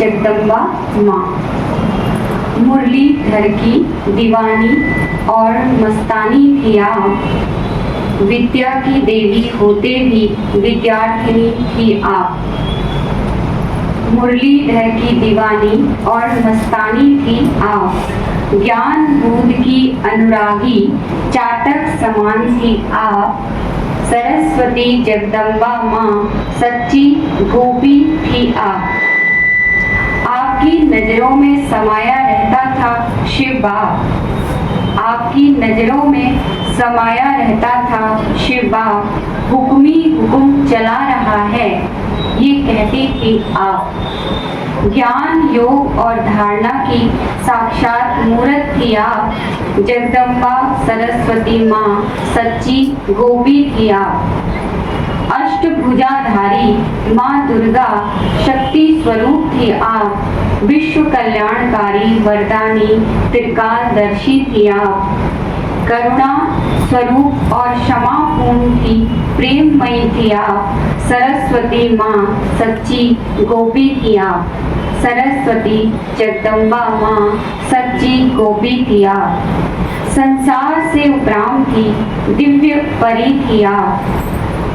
जगदम्बा माँ। मुरलीधर की दीवानी और मस्तानी थी आप, विद्या की देवी होते भी विद्यार्थिनी थी आप। मुरलीधर की दीवानी और मस्तानी थी आप, ज्ञान बूंद की अनुरागी चातक समान थी आप। सरस्वती जगदम्बा माँ सच्ची गोपी थी आप। आपकी नजरों में समाया रहता था शिव बाप, आपकी नजरों में समाया रहता था शिव बाप। हुक्मी हुक्म चला रहा है ये कहती थी आप। ज्ञान योग और धारणा की साक्षात मूर्त थी आप। जगदम्बा सरस्वती माँ सच्ची गोपी थी आप। अष्टभुजाधारी माँ दुर्गा शक्ति स्वरूप थी आप। विश्व कल्याणकारी वरदानी त्रिकालदर्शी थी आप। करुणा स्वरूप और क्षमा पूर्ण थी प्रेममयी थी आप। सरस्वती माँ सच्ची गोपी थी आप। सरस्वती जगदम्बा माँ सच्ची गोपी थी आप। संसार से उपराम थी दिव्य परी थी आप।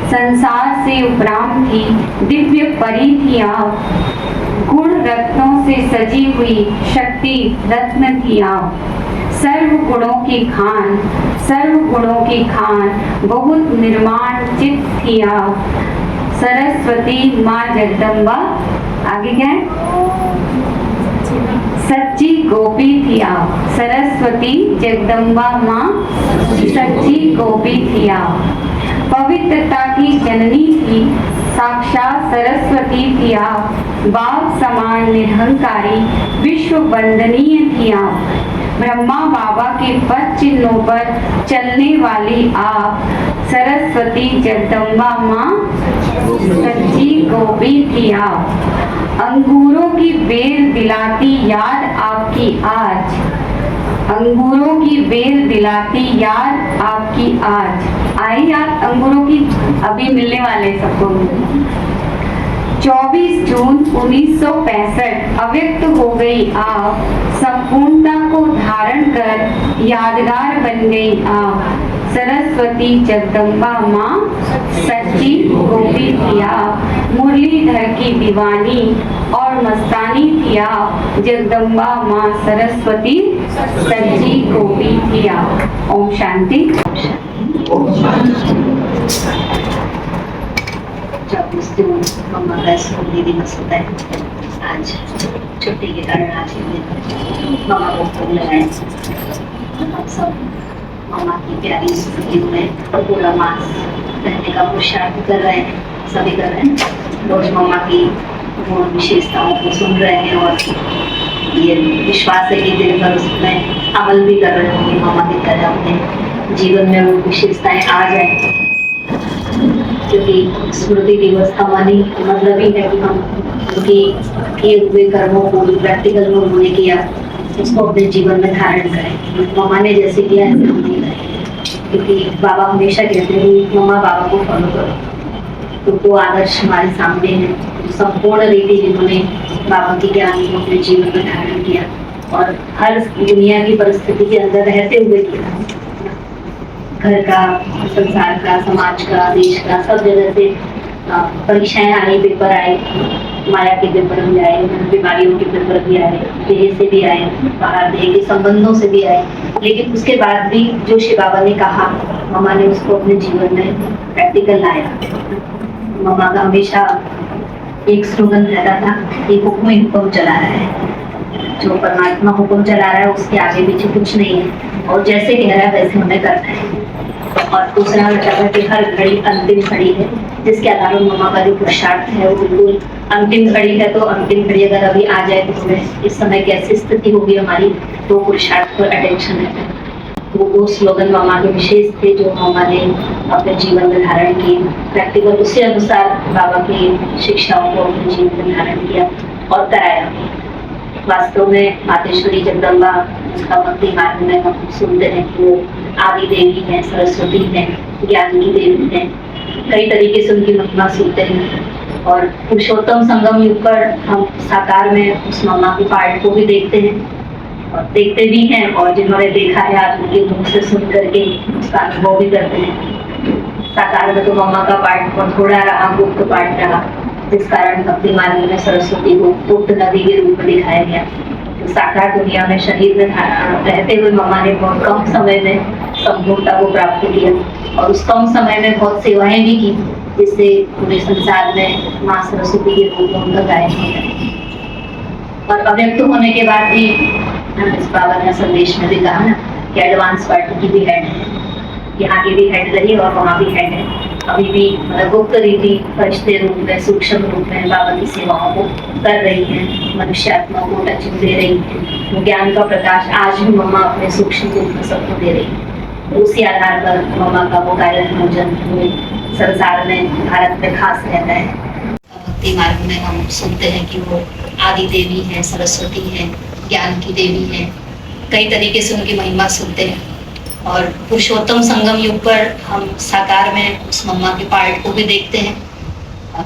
संसार से उपराम थी दिव्य परी थी आप। गुण रत्नों से सजी हुई शक्ति रत्न थी आप। सर्व गुणों की खान, सर्व गुणों की खान, बहुत निर्माण चित थी आप। सरस्वती माँ जगदम्बा, आगे क्या है? सच्ची गोपी थी आप। सरस्वती जगदम्बा माँ सच्ची गोपी थी आप। पवित्रता की जननी थी साक्षात सरस्वती थी आप। बाप समान निरहंकारी विश्व वंदनीय थी आप। ब्रह्मा बाबा के पद चिन्हों पर चलने वाली आप। सरस्वती जगदम्बा माँ सच्ची गोपी थी आप। अंगूरों की बेल दिलाती याद आपकी आज। अंगूरों की बेल दिलाती याद आपकी आज। आई याद अंगूरों की? अभी मिलने वाले सबको। 24 जून 1965 अव्यक्त हो गई आप। संपूर्णता को धारण कर यादगार बन गई आप। सरस्वती जगदम्बा माँ सच्ची गोपी थी आप। मुरलीधर की दीवानी और मस्तानी थी आप। जगदम्बा माँ सरस्वती सच्ची गोपी थी आप। ओम शांति। मम्मा का स्कूल दिवस होता है। आज छुट्टी के कारण आज के दिन मम्मा को फूल लगाए। हम सब मम्मा की प्यारी स्मृति में पूरा मास रहने का पुरुषार्थ कर रहे हैं, सभी कर रहे हैं। रोज मम्मा की गुण विशेषताओं को सुन रहे हैं और ये विश्वास है कि दिन भर उसमें अमल भी कर रहे होंगे। मम्मा की तरह अपने जीवन में वो विशेषताएं आ जाए, क्योंकि स्मृति दिवस का मतलब ही है कि हम उनके किए हुए कर्मों को प्रैक्टिकल में उन्होंने किया उसको अपने जीवन में धारण करें। मम्मा ने जैसे किया ऐसे हम नहीं करें, क्योंकि बाबा हमेशा कहते हैं मम्मा बाबा को फॉलो करो। तो दो आदर्श हमारे सामने हैं, संपूर्ण रीति जिन्होंने बाबा की ज्ञान को अपने जीवन में धारण किया और हर दुनिया की परिस्थिति के अंदर रहते हुए किया। घर का, संसार का, समाज का, देश का, सब जगह से परीक्षाएं आई, पेपर आए, माया के पेपर भी आए, बीमारियों के पेपर भी आए, देह से भी आए, बाहर देह के संबंधों से भी आए। लेकिन उसके बाद भी जो शिव बाबा ने कहा, मम्मा ने उसको अपने जीवन में प्रैक्टिकल लाया। मम्मा का हमेशा एक स्लोगन रहता था कि हुक्म ही हुक्म चला रहा है। जो परमात्मा हुक्म चला रहा है उसके आगे पीछे कुछ नहीं है और जैसे कह रहा है वैसे हमें करना है। और दूसरा बचा कि हर घड़ी अंतिम घड़ी है, जिसके आधार पर मम्मा का जो पुरुषार्थ है वो बिल्कुल अंतिम घड़ी है। तो अंतिम घड़ी अगर अभी आ जाए तो हमें इस समय कैसी स्थिति होगी हमारी, तो पुरुषार्थ पर अटेंशन है। वो दो स्लोगन मम्मा के विशेष थे जो मम्मा ने अपने जीवन में धारण किए। प्रैक्टिकल उसी अनुसार बाबा की शिक्षाओं को अपने जीवन में धारण किया और कराया। वास्तव में मातेश्वरी जगदम्बा उसका भक्ति मार्ग में हम सुनते हैं कि वो आदि देवी है, सरस्वती है, ज्ञान की देवी है। कई तरीके से उनकी महिमा सुनते हैं। और पुरुषोत्तम संगम युग पर हम साकार में उस मम्मा के पार्ट को भी देखते हैं और देखते भी हैं, और जिन्होंने देखा है आज उनके मुख से सुन करके उसका अनुभव भी करते हैं। साकार में तो मम्मा का पार्ट बहुत थोड़ा रहा, गुप्त पार्ट रहा, जिस कारण भक्ति मार्ग में सरस्वती को गुप्त नदी के रूप में दिखाया गया। तो साकार दुनिया में शरीर में रहते हुए मम्मा ने बहुत कम समय में संपूर्णता को प्राप्त किया और उस कम समय में बहुत सेवाएं भी की, जिससे पूरे संसार में माँ सरस्वती के रूप में उनका गायन हो गया। और अव्यक्त होने के बाद भी इस बाबा ने संदेश में भी कहा ना कि एडवांस पार्टी की भी हेड है, यहाँ की भी हेड रही और वहाँ भी हेड है। अभी भी गुप्त रीति फरिश्ते रूप में, सूक्ष्म रूप में बाबा की सेवाओं को कर रही है, मनुष्यात्मा को टचिंग दे रही है। ज्ञान का प्रकाश आज भी मम्मा अपने सूक्ष्म रूप में सबको दे रही है। उसी आधार पर मम्मा का वो गायन भोजन पूरे संसार में, भारत में खास रहता है। भक्ति मार्ग में हम सुनते हैं कि वो आदि देवी है, सरस्वती है, ज्ञान की देवी है, कई तरीके से उनकी महिमा सुनते हैं। और पुरुषोत्तम संगम युग पर हम साकार में उस मम्मा के पार्ट को भी देखते हैं,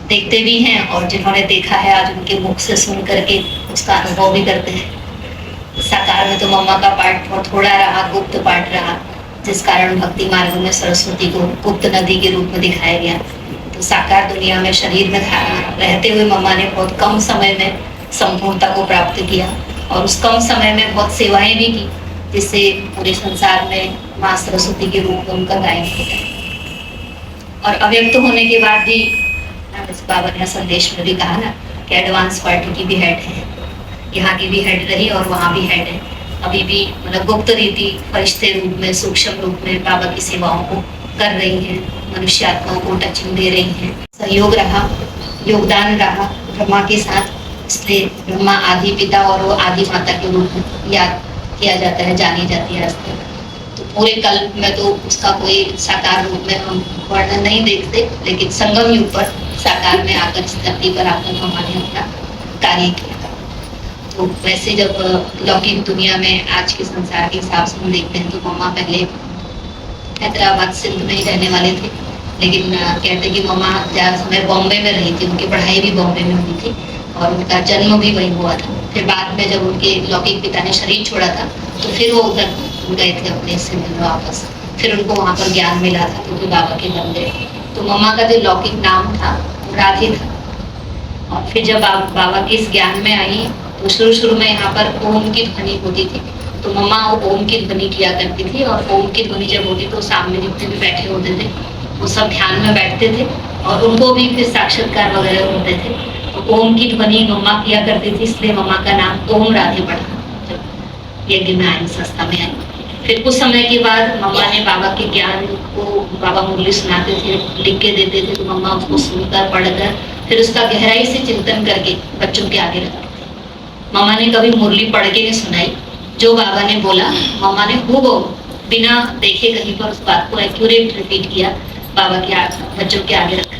देखते भी हैं, और जिन्होंने देखा है आज उनके मुख से सुन करके उसका अनुभव भी करते हैं। साकार में तो मम्मा का पार्ट बहुत थोड़ा रहा, गुप्त पार्ट रहा, जिस कारण भक्ति मार्ग में सरस्वती को गुप्त नदी के रूप में दिखाया गया। तो साकार दुनिया में शरीर में रहते हुए मम्मा ने बहुत कम समय में संपूर्णता को प्राप्त किया और उस कम समय में बहुत सेवाएं भी की, जिससे पूरे संसार में माँ सरस्वती के रूप में उनका गायन होता है। और अव्यक्त होने के बाद भी इस बाबा ने संदेश में भी कहा ना कि एडवांस पार्टी की भी हेड है, यहाँ की भी हेड रही और वहाँ भी हेड है। अभी भी गुप्त रीति फरिश्ते रूप में, सूक्ष्म रूप में बाबा की सेवाओं को कर रही है, मनुष्यात्माओं को टचिंग दे रही है। सहयोग रहा, योगदान रहा ब्रह्मा के साथ, इसलिए ब्रह्मा आदि पिता और वो आदि माता के रूप में याद किया जाता है, जानी जाती है आज तक। तो पूरे कल्प में तो उसका कोई साकार रूप में हम वर्णन नहीं देखते, लेकिन संगम युग पर साकार में आकर इस धरती पर आकर हमारे अपना कार्य किया। तो वैसे जब लौकिक दुनिया में आज के संसार के हिसाब से हम देखते हैं तो मम्मा पहले हैदराबाद सिंध में ही रहने वाले थे, लेकिन कहते कि मम्मा ज़्यादा समय बॉम्बे में रही थी, उनकी पढ़ाई भी बॉम्बे में हुई थी और उनका जन्म भी वहीं हुआ था। फिर बाद में जब उनके लौकिक पिता ने शरीर छोड़ा था तो फिर वो उधर गए थे अपने सिंध में वापस, फिर उनको वहाँ पर ज्ञान मिला था तो फिर बाबा के बन गए। तो मम्मा का जो लौकिक नाम था राधे था, और फिर जब बाबा के इस ज्ञान में आई तो शुरू में यहाँ पर ओम की ध्वनि होती थी, तो मम्मा ओम की ध्वनि किया करती थी, और ओम की ध्वनि जब होती तो सामने जितने भी बैठे होते थे वो सब ध्यान में बैठते थे और उनको भी फिर साक्षात्कार वगैरह होते थे। तो ओम की ध्वनि मम्मा किया करती थी, इसलिए मम्मा का नाम ओम राधे पड़ा जब यज्ञ में आई, संस्था में आई। फिर कुछ समय के बाद मम्मा ने बाबा के ज्ञान को, बाबा मुरली सुनाते थे, लिख के देते थे, तो मम्मा उसको सुनकर पढ़कर फिर उसका गहराई से चिंतन करके बच्चों के आगे रखते थे। मम्मा ने कभी मुरली पढ़ के नहीं सुनाई, जो बाबा ने बोला मम्मा ने हूबहू बिना देखे कहीं पर उस बात को एक्यूरेट रिपीट किया, बाबा के बच्चों के आगे रखा।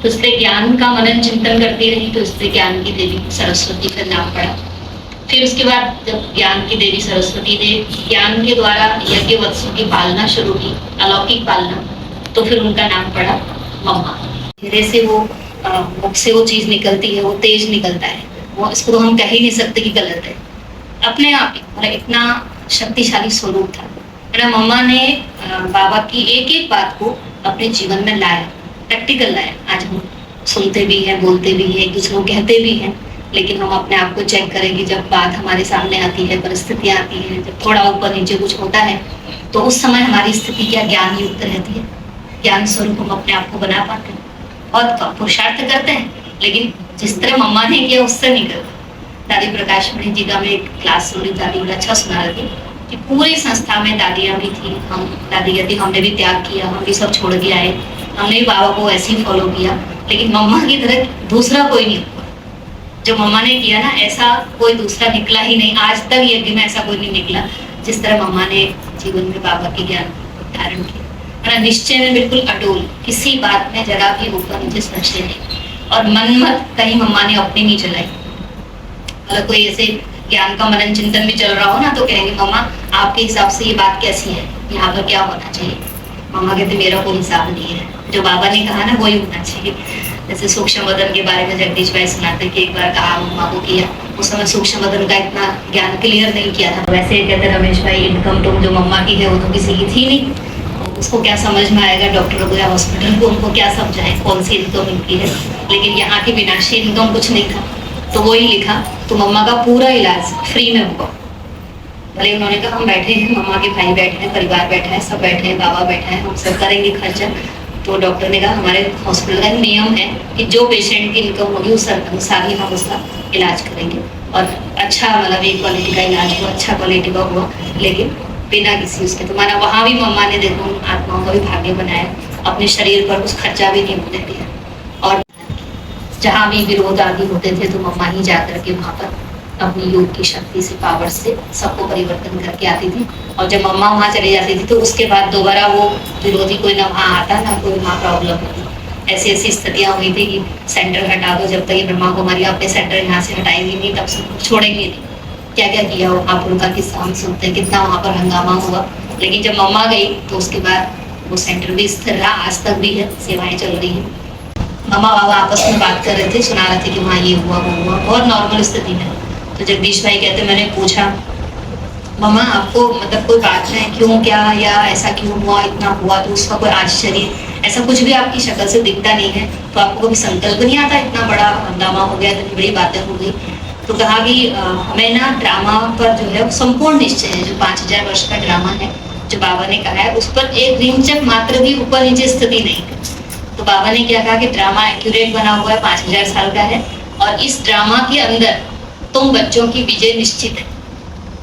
तो इसलिए ज्ञान का मनन चिंतन करती रही, तो इसलिए ज्ञान की देवी सरस्वती का नाम पड़ा। फिर उसके बाद जब ज्ञान की देवी सरस्वती ने ज्ञान के द्वारा यज्ञ वत्सों की पालना शुरू की, अलौकिक पालना, तो फिर उनका नाम पड़ा मम्मा। धीरे से वो मुख से वो चीज निकलती है, वो तेज निकलता है, वो इसको तो हम कह ही नहीं सकते कि गलत है, अपने आप ही इतना शक्तिशाली स्वरूप था। मम्मा ने बाबा की एक एक बात को अपने जीवन में लाया, प्रैक्टिकल लाया। आज हम सुनते भी हैं, बोलते भी हैं, एक दूसरे को कहते भी हैं, लेकिन हम अपने आप को चेक करें कि जब बात हमारे सामने आती है, परिस्थितियाँ आती हैं, जब थोड़ा ऊपर नीचे कुछ होता है, तो उस समय हमारी स्थिति क्या ज्ञान युक्त रहती है, ज्ञान स्वरूप हम अपने आप को बना पाते हैं। बहुत पुरुषार्थ करते हैं, लेकिन जिस तरह मम्मा ने किया उससे नहीं करते। दादी प्रकाश मणि जी का में एक क्लास हो रही, दादी बड़ा अच्छा सुना रही थी कि पूरी संस्था में दादियाँ भी थी, हम दादी कहती हमने भी त्याग किया, हम भी सब छोड़ के आए, हमने भी बाबा को ऐसे ही फॉलो किया, लेकिन मम्मा की तरह दूसरा कोई नहीं हुआ। जो मम्मा ने किया ना, ऐसा कोई दूसरा निकला ही नहीं, आज तक यज्ञ में ऐसा कोई नहीं निकला जिस तरह मम्मा ने जीवन में बाबा के ज्ञान धारण किया। निश्चय में बिल्कुल अटूल, किसी बात में जरा भी ऊपर नीचे संशय नहीं, और मन मत कहीं मम्मा ने अपनी नहीं चलाई। मतलब कोई ऐसे ज्ञान का मनन चिंतन भी चल रहा हो ना, तो कहेंगे मम्मा आपके हिसाब से ये बात कैसी है, यहाँ पर क्या होना चाहिए। मम्मा कहते मेरा कोई हिसाब नहीं है, जो बाबा ने कहा ना वही होना चाहिए। जैसे सूक्ष्म वदन के बारे में जगदीश भाई सुनाते कि एक बार कहा मम्मा को किया, उस समय सूक्ष्म वदन का इतना ज्ञान क्लियर नहीं किया था। वैसे कहते रमेश भाई इनकम तो जो मम्मा की है वो तो किसी की थी नहीं, तो उसको क्या समझ में आएगा, डॉक्टर को या हॉस्पिटल को उनको क्या समझाएं कौन सी इनकम इनकी है। लेकिन यहाँ की विनाशी इनकम कुछ नहीं था, तो वही लिखा, तो मम्मा का पूरा इलाज फ्री में हुआ। भले उन्होंने कहा हम बैठे हैं, मम्मा के भाई बैठे हैं, परिवार बैठा है, सब बैठे हैं, बाबा बैठा है, हम सब करेंगे खर्चा। तो डॉक्टर ने कहा हमारे हॉस्पिटल का नियम है कि जो पेशेंट की इनकम होगी उस अनुसार ही हम उसका इलाज करेंगे। और अच्छा मतलब एक क्वालिटी का इलाज हुआ, अच्छा क्वालिटी का हुआ, लेकिन बिना किसी उसके। तो माना वहाँ भी मम्मा ने देखो आत्माओं का भी भाग्य बनाया, अपने शरीर पर कुछ खर्चा भी नहीं होने दिया। और जहाँ भी विरोध आदि होते थे तो मम्मा ही जा करके वहाँ पर अपनी योग की शक्ति से, पावर से सबको परिवर्तन करके आती थी। और जब मम्मा वहाँ चली जाती थी तो उसके बाद दोबारा वो विरोधी कोई ना वहाँ आता ना कोई वहाँ प्रॉब्लम होती। ऐसी ऐसी स्थितियाँ हुई थी कि सेंटर हटा दो, जब तक ये ब्रह्मा कुमारी अपने सेंटर यहाँ से हटाएंगी नहीं तब से छोड़ेंगे नहीं। क्या क्या किया वहाँ पर उनका किस्सा हम सुनते हैं, कितना वहाँ पर हंगामा हुआ। लेकिन जब मम्मा गई तो उसके बाद वो सेंटर भी स्थिर रहा, आज तक भी है, सेवाएं चल रही है। मम्मा बाबा आपस में बात कर रहे थे, सुना रहे थे कि वहाँ ये हुआ वो हुआ, बहुत नॉर्मल स्थिति में। तो जगदीश भाई कहते मैंने पूछा मम्मा आपको मतलब कोई बात है क्यों, क्या या ऐसा क्यों हुआ, इतना हुआ, तो उसका कोई आश्चर्य ऐसा कुछ भी आपकी शक्ल से दिखता नहीं है, तो आपको कभी संकल्प नहीं आता, इतना बड़ा हंगामा हो गया, इतनी बड़ी बातें हो गई। तो कहा कि हमें ना ड्रामा पर जो है संपूर्ण निश्चय है, जो 5000 वर्ष का ड्रामा है जो बाबा ने कहा है, उस पर एक रिंचक मात्र भी ऊपर नीचे स्थिति नहीं है। तो बाबा ने क्या कहा कि ड्रामा एक्यूरेट बना हुआ है, 5000 साल का है, और इस ड्रामा के अंदर तुम बच्चों की विजय निश्चित है।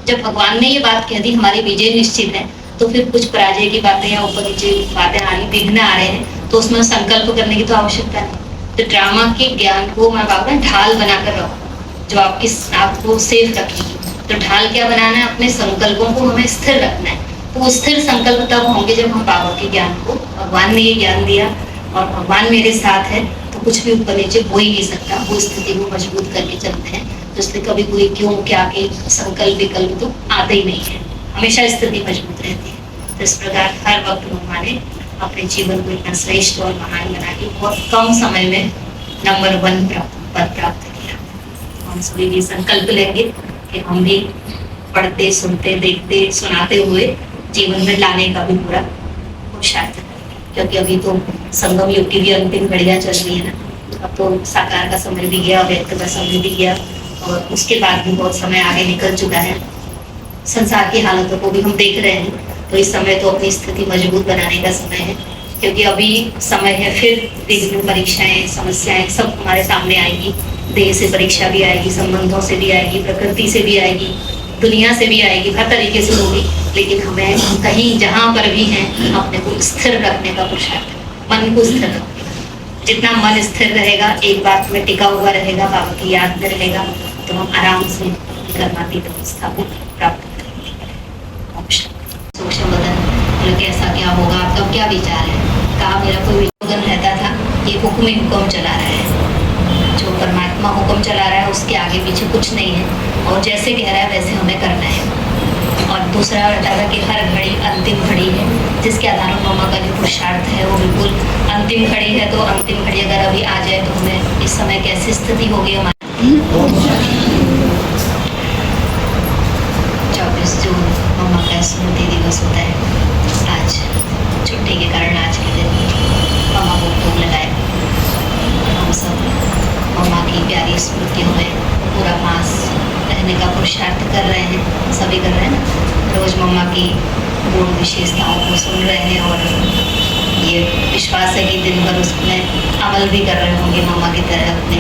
जब भगवान ने ये बात कह दी हमारी विजय निश्चित है, तो फिर कुछ पराजय की बातें या ऊपर नीचे बातें आ रही, विघ्न आ रहे हैं, तो उसमें संकल्प करने की तो आवश्यकता नहीं। तो ड्रामा के ज्ञान को मैं बाबा ढाल बनाकर रखो जो आपको सेफ रखेगी। तो ढाल क्या बनाना है, अपने संकल्पों को हमें स्थिर रखना है। तो स्थिर संकल्प तब होंगे जब हम बाबा के ज्ञान को, भगवान ने ये ज्ञान दिया और भगवान मेरे साथ है, तो कुछ भी ऊपर नीचे हो ही नहीं सकता। वो स्थिति को मजबूत करके चलते हैं, तो इसलिए कभी कोई क्यों क्या के संकल्प विकल्प तो आते ही नहीं है, हमेशा स्थिति मजबूत रहती है। तो इस प्रकार हर वक्त हमारे अपने जीवन को इतना श्रेष्ठ और महान बना के बहुत कम समय में नंबर 1 पद प्राप्त किया। हम सभी भी संकल्प लेंगे कि हम भी पढ़ते, सुनते, देखते, सुनाते हुए जीवन में लाने का भी पूरा पुरुषार्थ करेंगे। क्योंकि अभी तो संगम युग की भी अंतिम घड़ियां चल रही है ना, अब तो साकार का समय भी गया, व्यक्त का समय भी गया, और उसके बाद भी बहुत समय आगे निकल चुका है। संसार की हालतों को भी हम देख रहे हैं, तो इस समय तो अपनी स्थिति मजबूत बनाने का समय है। क्योंकि अभी समय है, फिर विघ्न, परीक्षाएं, समस्याएं सब हमारे सामने आएगी। देह से परीक्षा भी आएगी, संबंधों से भी आएगी, प्रकृति से भी आएगी, दुनिया से भी आएगी, हर तरीके से होगी। लेकिन हमें कहीं जहाँ पर भी हैं अपने को स्थिर रखने का पुरुषार्थ, मन को स्थिर रखने का। जितना मन स्थिर रहेगा, एक बात में टिका हुआ रहेगा, बाबा की याद में रहेगा, तो हम आराम से कर्मातीत अवस्था को प्राप्त करेंगे। सूक्ष्म बदन कैसा क्या होगा, आपका क्या विचार है? कहा मेरा कोई विचार रहता था, ये हुक्म ही हुक्म चला रहा है, जो परमात्मा हुक्म चला रहा है उसके आगे पीछे कुछ नहीं है, और जैसे कह रहा है वैसे हमें करना है। और दूसरा रहता था कि हर घड़ी अंतिम घड़ी है, जिसके आधार पर मम्मा का जो पुरुषार्थ है वो बिल्कुल अंतिम घड़ी है। तो अंतिम घड़ी अगर अभी आ जाए तो हमें इस समय कैसी स्थिति होगी हमारी। 24 जून मम्मा का स्मृति दिवस होता है। आज छुट्टी के कारण आज के दिन मम्मा को भोग लगाया। हम सब मम्मा की प्यारी स्मृतियों में पूरा मास रहने का पुरुषार्थ कर रहे हैं, सभी कर रहे हैं ना। रोज मम्मा की गुण विशेषताओं को सुन रहे हैं, और ये विश्वास है कि दिन भर उसमें अमल भी कर रहे होंगे मम्मा की तरह अपने